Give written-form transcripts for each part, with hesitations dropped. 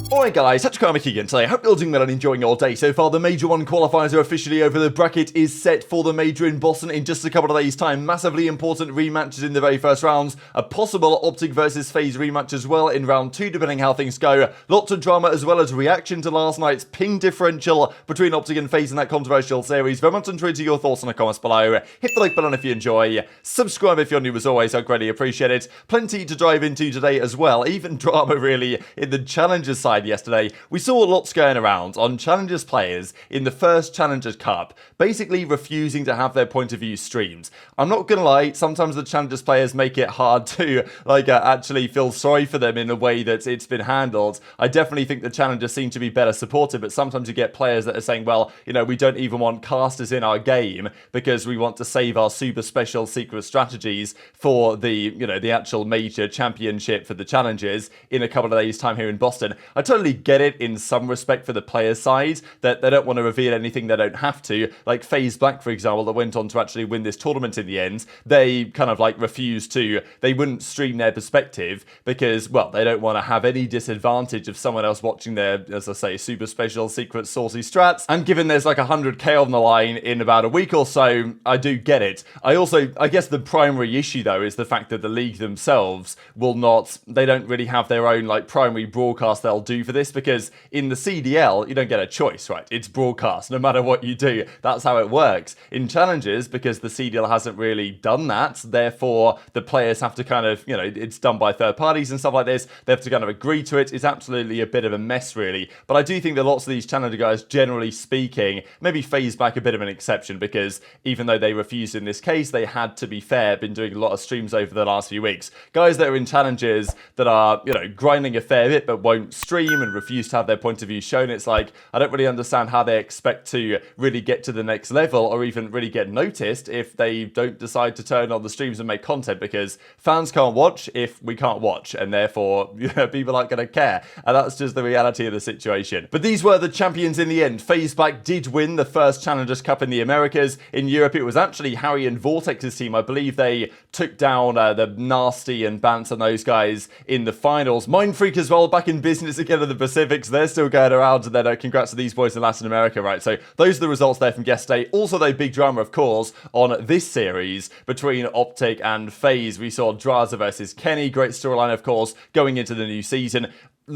Alright guys, TacticalRab again today. Hope you're doing well and enjoying your day so far. The Major 1 qualifiers are officially over. The bracket is set for the Major in Boston in just a couple of days' time. Massively important rematches in the very first rounds. A possible OpTic versus FaZe rematch as well in round 2, depending how things go. Lots of drama as well as reaction to last night's ping differential between OpTic and FaZe in that controversial series. Very much enjoyed your thoughts in the comments below. Hit the like button if you enjoy. Subscribe if you're new as always, I'd greatly appreciate it. Plenty to dive into today as well. Even drama really in the Challengers side yesterday. We saw lots going around on Challengers players in the first Challengers Cup basically refusing to have their point of view streamed. I'm not gonna lie, sometimes the Challengers players make it hard to actually feel sorry for them in the way that it's been handled. I definitely think the Challengers seem to be better supported, but sometimes you get players that are saying, well, you know, we don't even want casters in our game because we want to save our super special secret strategies for the, you know, the actual major championship for the Challengers in a couple of days time here in Boston. I totally get it in some respect for the players' side, that they don't want to reveal anything they don't have to. Like FaZe Black, for example, that went on to actually win this tournament in the end, they kind of like refused to, they wouldn't stream their perspective because, well, they don't want to have any disadvantage of someone else watching their, as I say, super special secret saucy strats. And given there's like 100k on the line in about a week or so, I do get it. I guess the primary issue though is the fact that the league themselves will not, they don't really have their own like primary broadcast they'll do for this, because in the CDL, you don't get a choice, right? It's broadcast, no matter what you do. That's how it works. In Challenges, because the CDL hasn't really done that, therefore the players have to kind of, you know, it's done by third parties and stuff like this. They have to kind of agree to it. It's absolutely a bit of a mess, really. But I do think that lots of these Challenger guys, generally speaking, maybe FaZe Black a bit of an exception, because even though they refused in this case, they had, to be fair, been doing a lot of streams over the last few weeks. Guys that are in Challenges that are, you know, grinding a fair bit but won't stream and refuse to have their point of view shown. It's like, I don't really understand how they expect to really get to the next level or even really get noticed if they don't decide to turn on the streams and make content, because fans can't watch if we can't watch, and therefore, you know, people aren't going to care. And that's just the reality of the situation. But these were the champions in the end. FaZe Black did win the first Challengers Cup in the Americas. In Europe, it was actually Harry and Vortex's team. I believe they took down the Nasty and Bance and those guys in the finals. Mindfreak as well, back in business again in the Pacifics. They're still going around, and then congrats to these boys in Latin America, right? So those are the results there from yesterday. Also, though, big drama, of course, on this series between OpTic and FaZe. We saw Drazah versus Kenny. Great storyline, of course, going into the new season.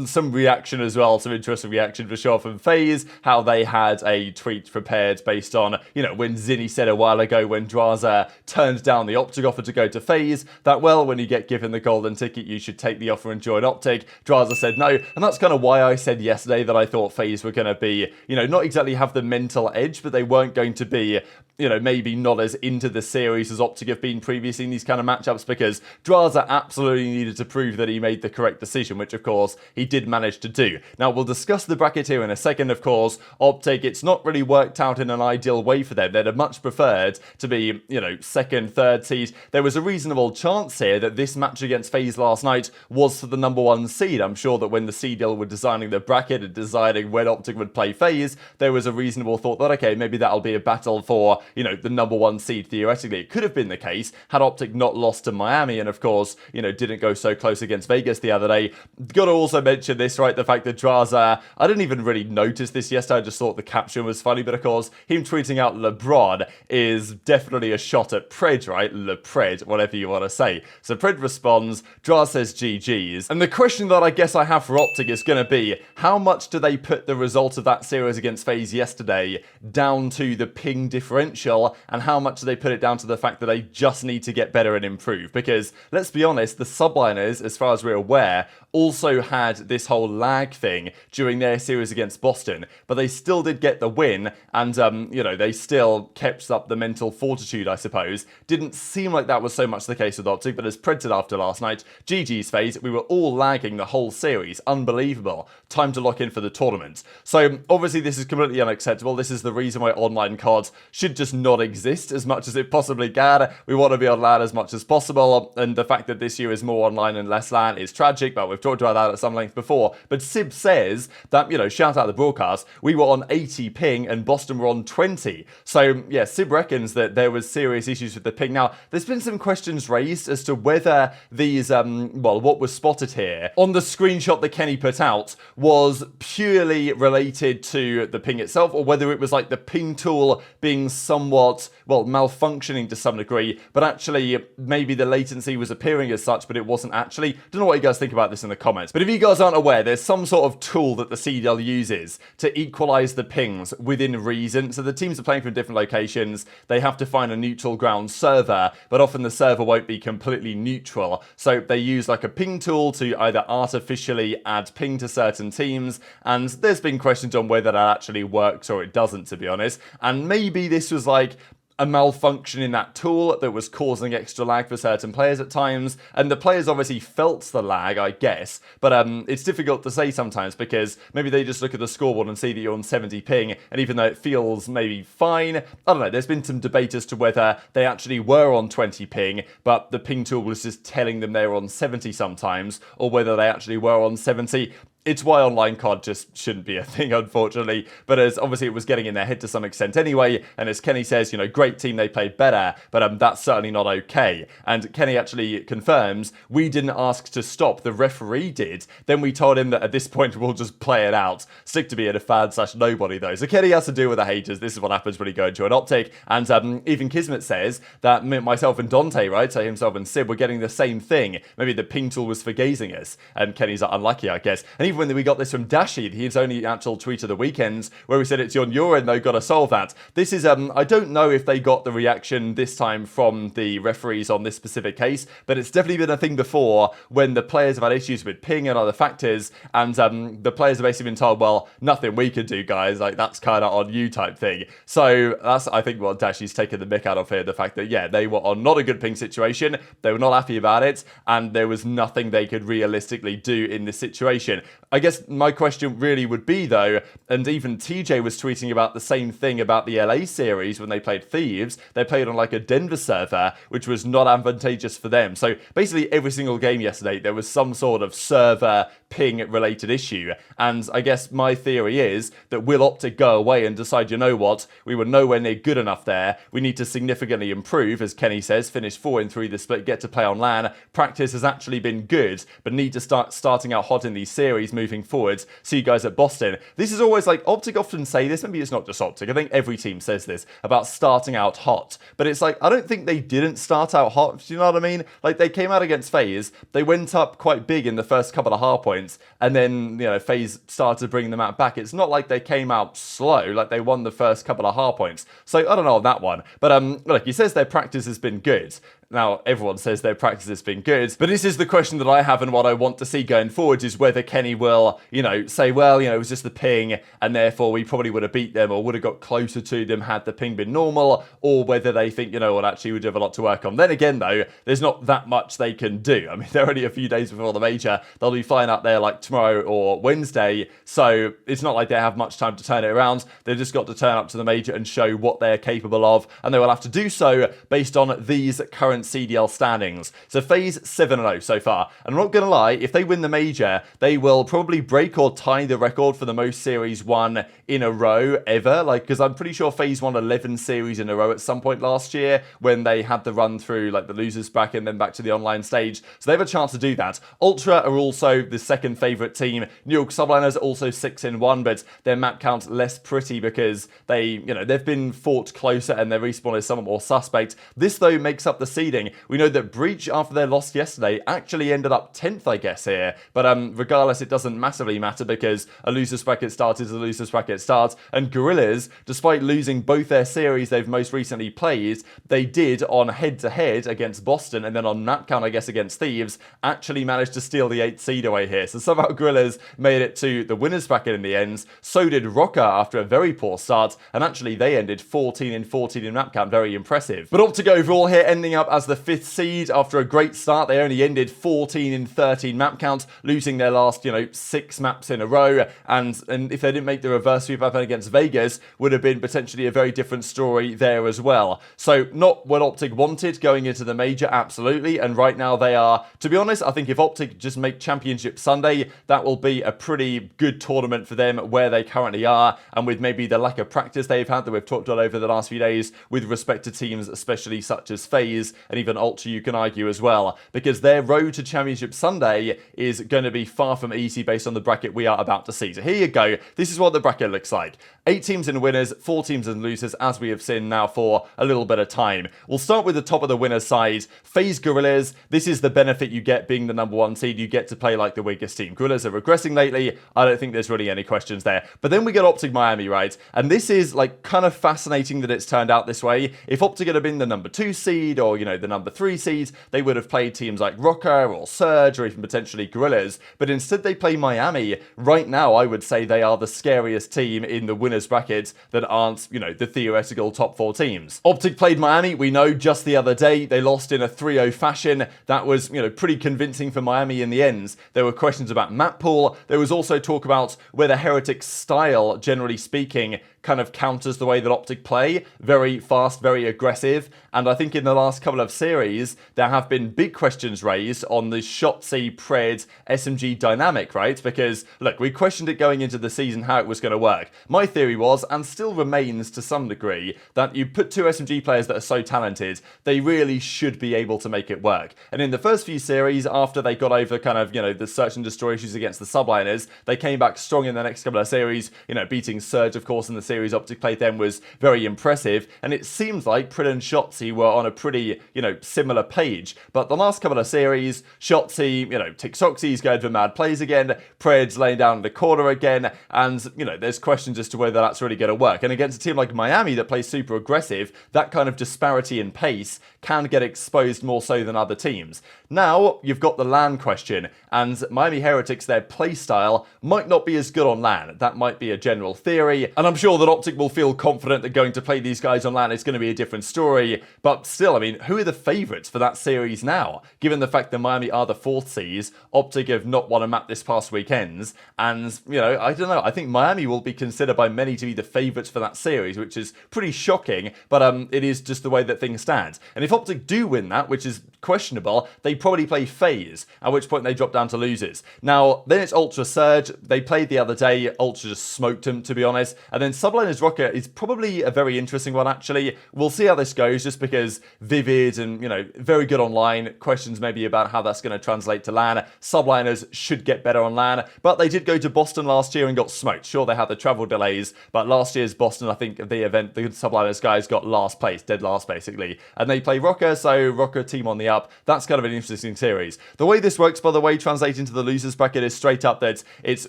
Some reaction as well, some interesting reaction for sure from FaZe, how they had a tweet prepared based on, you know, when Zinni said a while ago when Drazah turned down the OpTic offer to go to FaZe, that, well, when you get given the golden ticket, you should take the offer and join OpTic. Drazah said no, and that's kind of why I said yesterday that I thought FaZe were going to be, you know, not exactly have the mental edge, but they weren't going to be, you know, maybe not as into the series as OpTic have been previously in these kind of matchups, because Drazah absolutely needed to prove that he made the correct decision, which of course he did manage to do. Now, we'll discuss the bracket here in a second, of course. OpTic, it's not really worked out in an ideal way for them. They'd have much preferred to be, you know, second, third seed. There was a reasonable chance here that this match against FaZe last night was for the #1 seed. I'm sure that when the CDL were designing the bracket and deciding when OpTic would play FaZe, there was a reasonable thought that, okay, maybe that'll be a battle for, you know, the #1 seed. Theoretically, it could have been the case had OpTic not lost to Miami and, of course, you know, didn't go so close against Vegas the other day. Gotta also mention this, right? The fact that Drazah, I didn't even really notice this yesterday. I just thought the caption was funny, but of course, him tweeting out LeBron is definitely a shot at Pred, right? LePred, whatever you want to say. So Pred responds, Drazah says GG's. And the question that I guess I have for OpTic is going to be, how much do they put the result of that series against FaZe yesterday down to the ping differential, and how much do they put it down to the fact that they just need to get better and improve? Because let's be honest, the Subliners, as far as we're aware, also had this whole lag thing during their series against Boston, but they still did get the win, and you know, they still kept up the mental fortitude, I suppose. Didn't seem like that was so much the case with OpTic, but as Pred said after last night, GG's FaZe, we were all lagging the whole series. Unbelievable. Time to lock in for the tournament. So obviously this is completely unacceptable. This is the reason why online COD should just just not exist as much as it possibly can. We want to be on LAN as much as possible, and the fact that this year is more online and less LAN is tragic, but we've talked about that at some length before. But Sib says that, you know, shout out the broadcast, we were on 80 ping and Boston were on 20. So, yeah, Sib reckons that there was serious issues with the ping. Now, there's been some questions raised as to whether these, well, what was spotted here on the screenshot that Kenny put out was purely related to the ping itself, or whether it was like the ping tool being somewhat, well, malfunctioning to some degree, but actually maybe the latency was appearing as such, but it wasn't actually. Don't know what you guys think about this in the comments. But if you guys aren't aware, there's some sort of tool that the CDL uses to equalize the pings within reason. So the teams are playing from different locations. They have to find a neutral ground server, but often the server won't be completely neutral. So they use like a ping tool to either artificially add ping to certain teams, and there's been questions on whether that actually works or it doesn't, to be honest. And maybe this was like a malfunction in that tool that was causing extra lag for certain players at times, and the players obviously felt the lag, I guess, but it's difficult to say sometimes because maybe they just look at the scoreboard and see that you're on 70 ping, and even though it feels maybe fine, I don't know, there's been some debate as to whether they actually were on 20 ping, but the ping tool was just telling them they were on 70 sometimes, or whether they actually were on 70. It's why online COD just shouldn't be a thing, unfortunately. But as obviously it was getting in their head to some extent anyway. And as Kenny says, you know, great team, they played better, but that's certainly not okay. And Kenny actually confirms, we didn't ask to stop, the referee did. Then we told him that at this point we'll just play it out. Stick to being a fan/nobody though. So Kenny has to deal with the haters. This is what happens when you go into an OpTic. And even Kismet says that myself and Dante, right, so himself and Sib, were getting the same thing. Maybe the ping tool was forgazing us. And Kenny's like, unlucky, I guess. And even when we got this from Dashy, his only actual tweet of the weekends, where we said it's on your end though, gotta solve that. This is, I don't know if they got the reaction this time from the referees on this specific case, but it's definitely been a thing before when the players have had issues with ping and other factors, and the players have basically been told, well, nothing we could do, guys, like that's kind of on you type thing. So that's, I think, what Dashy's taken the mick out of here, the fact that, yeah, they were on not a good ping situation, they were not happy about it, and there was nothing they could realistically do in this situation. I guess my question really would be though, and even TJ was tweeting about the same thing about the LA series when they played Thieves. They played on like a Denver server, which was not advantageous for them. So basically every single game yesterday, there was some sort of server ping related issue. And I guess my theory is that we'll opt to go away and decide, you know what, we were nowhere near good enough there. We need to significantly improve, as Kenny says, finish 4-3 the split, get to play on LAN. Practice has actually been good, but need to start starting out hot in these series moving forwards. See you guys at Boston. This is always like, OpTic often say this, maybe it's not just OpTic, I think every team says this about starting out hot, but it's like, I don't think they didn't start out hot, do you know what I mean? Like, they came out against FaZe, they went up quite big in the first couple of hard points, and then, you know, FaZe started to bring them out back. It's not like they came out slow, like they won the first couple of hard points. So I don't know on that one, but look, he says their practice has been good. Now, everyone says their practice has been good, but this is the question that I have, and what I want to see going forward is whether Kenny will, you know, say, well, you know, it was just the ping, and therefore we probably would have beat them or would have got closer to them had the ping been normal, or whether they think, you know what, actually we do have a lot to work on. Then again, though, there's not that much they can do. I mean, they're only a few days before the major. They'll be flying out there like tomorrow or Wednesday, so it's not like they have much time to turn it around. They've just got to turn up to the major and show what they're capable of, and they will have to do so based on these current CDL standings. So FaZe 7-0 so far. And I'm not going to lie, if they win the major, they will probably break or tie the record for the most series won in a row ever. Like, because I'm pretty sure FaZe won 11 series in a row at some point last year when they had the run through like the losers bracket and then back to the online stage. So they have a chance to do that. Ultra are also the second favourite team. New York Subliners are also 6-1, but their map count less pretty because they, you know, they've been fought closer and their respawn is somewhat more suspect. This though makes up the seeding. We know that Breach, after their loss yesterday, actually ended up 10th, I guess, here. But regardless, it doesn't massively matter because a loser's bracket start is a loser's bracket start. And Gorillas, despite losing both their series they've most recently played, they did on head-to-head against Boston and then on map count, I guess, against Thieves, actually managed to steal the 8th seed away here. So somehow Gorillas made it to the winner's bracket in the end. So did Rocker after a very poor start. And actually, they ended 14-14 in map count. Very impressive. But OpTic overall here, ending up as the 5th seed after a great start. They only ended 14 in 13 map counts, losing their last, 6 maps in a row. And if they didn't make the reverse sweep up against Vegas, would have been potentially a very different story there as well. So not what OpTic wanted going into the major, absolutely. And right now they are, to be honest, I think if OpTic just make Championship Sunday, that will be a pretty good tournament for them where they currently are. And with maybe the lack of practice they've had that we've talked about over the last few days with respect to teams, especially such as FaZe and even Ultra, you can argue as well, because their road to Championship Sunday is going to be far from easy based on the bracket we are about to see. So here you go. This is what the bracket looks like. 8 teams in winners, 4 teams in losers, as we have seen now for a little bit of time. We'll start with the top of the winners side. FaZe Gorillas. This is the benefit you get being the number 1 seed. You get to play like the weakest team. Gorillas are regressing lately. I don't think there's really any questions there. But then we get OpTic Miami, right? And this is like kind of fascinating that it's turned out this way. If OpTic had been the number 2 seed or, the number 3 seed, they would have played teams like Rocker or Surge or even potentially Gorillas. But instead they play Miami. Right now, I would say they are the scariest team in the winners brackets that aren't, the theoretical top 4 teams. OpTic played Miami, we know, just the other day. They lost in a 3-0 fashion. That was, pretty convincing for Miami in the end. There were questions about map pool. There was also talk about whether Heretics style, generally speaking, kind of counters the way that OpTic play. Very fast, very aggressive. And I think in the last couple of series, there have been big questions raised on the Shotzzy, Pred, SMG dynamic, right? Because, look, we questioned it going into the season how it was going to work. My theory was, and still remains to some degree, that you put 2 SMG players that are so talented, they really should be able to make it work. And in the first few series, after they got over kind of, the search and destroy issues against the Subliners, they came back strong in the next couple of series, beating Surge, of course, in the series OpTic played them was very impressive. And it seems like Pred and Shotzzy were on a pretty, similar page. But the last couple of series, Shotzzy, TikToksy's going for mad plays again, Pred's laying down in the corner again, and, there's questions as to whether that's really going to work. And against a team like Miami that plays super aggressive, that kind of disparity in pace can get exposed more so than other teams. Now, you've got the LAN question, and Miami Heretics, their play style might not be as good on LAN. That might be a general theory, and I'm sure that OpTic will feel confident that going to play these guys on LAN is going to be a different story, but still, I mean, who are the favourites for that series now? Given the fact that Miami are the 4th seeds, OpTic have not won a map this past weekends, and, I don't know, I think Miami will be considered by many to be the favourites for that series, which is pretty shocking, but it is just the way that things stand. And if OpTic do win that, which is questionable, they probably play FaZe, at which point they drop down to losers. Now, then it's Ultra Surge. They played the other day. Ultra just smoked them, to be honest. And then Subliners Rocker is probably a very interesting one, actually. We'll see how this goes, just because Vivid and, very good online. Questions maybe about how that's going to translate to LAN. Subliners should get better on LAN, but they did go to Boston last year and got smoked. Sure, they had the travel delays, but last year's Boston, I think, the event, the Subliners guys got last place, dead last, basically. And they play Rocker, so Rocker team on the up. That's kind of an interesting series. The way this works, by the way, translating to the losers bracket is straight up that it's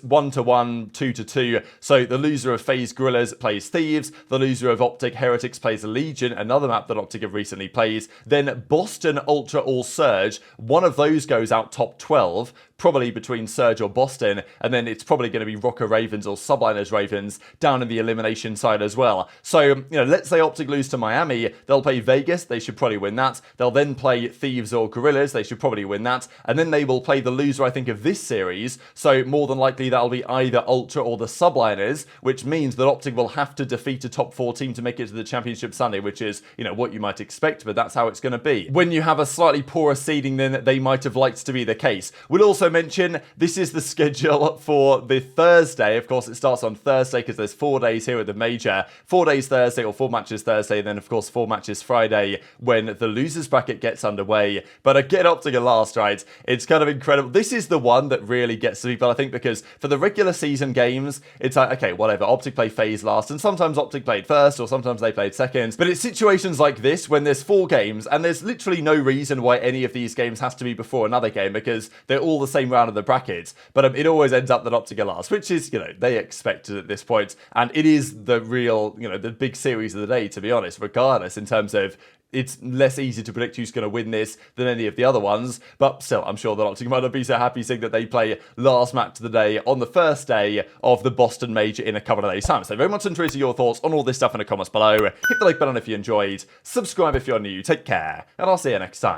1-1, 2-2. So the loser of FaZe Gorillas plays Thieves. The loser of OpTic Heretics plays Legion, another map that OpTic have recently played. Then Boston, Ultra, or Surge. One of those goes out top 12. Probably between Surge or Boston, and then it's probably going to be Rocker Ravens or Subliners Ravens down in the elimination side as well. So, let's say OpTic lose to Miami, they'll play Vegas, they should probably win that. They'll then play Thieves or Gorillas, they should probably win that. And then they will play the loser, I think, of this series, so more than likely that'll be either Ultra or the Subliners, which means that OpTic will have to defeat a top 4 team to make it to the Championship Sunday, which is, what you might expect, but that's how it's going to be. When you have a slightly poorer seeding than they might have liked to be the case. We'll also mention this is the schedule for the Thursday. Of course, it starts on Thursday because there's 4 days here at the major. 4 days Thursday, or 4 matches Thursday, and then of course 4 matches Friday when the losers bracket gets underway. But again, OpTic are last, right? It's kind of incredible. This is the one that really gets to people, I think, because for the regular season games, it's like, okay, whatever, OpTic play FaZe last, and sometimes OpTic played first, or sometimes they played second. But it's situations like this when there's 4 games, and there's literally no reason why any of these games has to be before another game, because they're all the same round of the brackets, but it always ends up that OpTic are last, which is, they expected at this point, and it is the real, the big series of the day, to be honest, regardless, in terms of it's less easy to predict who's going to win this than any of the other ones, but still, I'm sure that OpTic might not be so happy seeing that they play last match of the day on the first day of the Boston Major in a couple of days' time. So very much interested in your thoughts on all this stuff in the comments below. Hit the like button if you enjoyed, subscribe if you're new, take care, and I'll see you next time.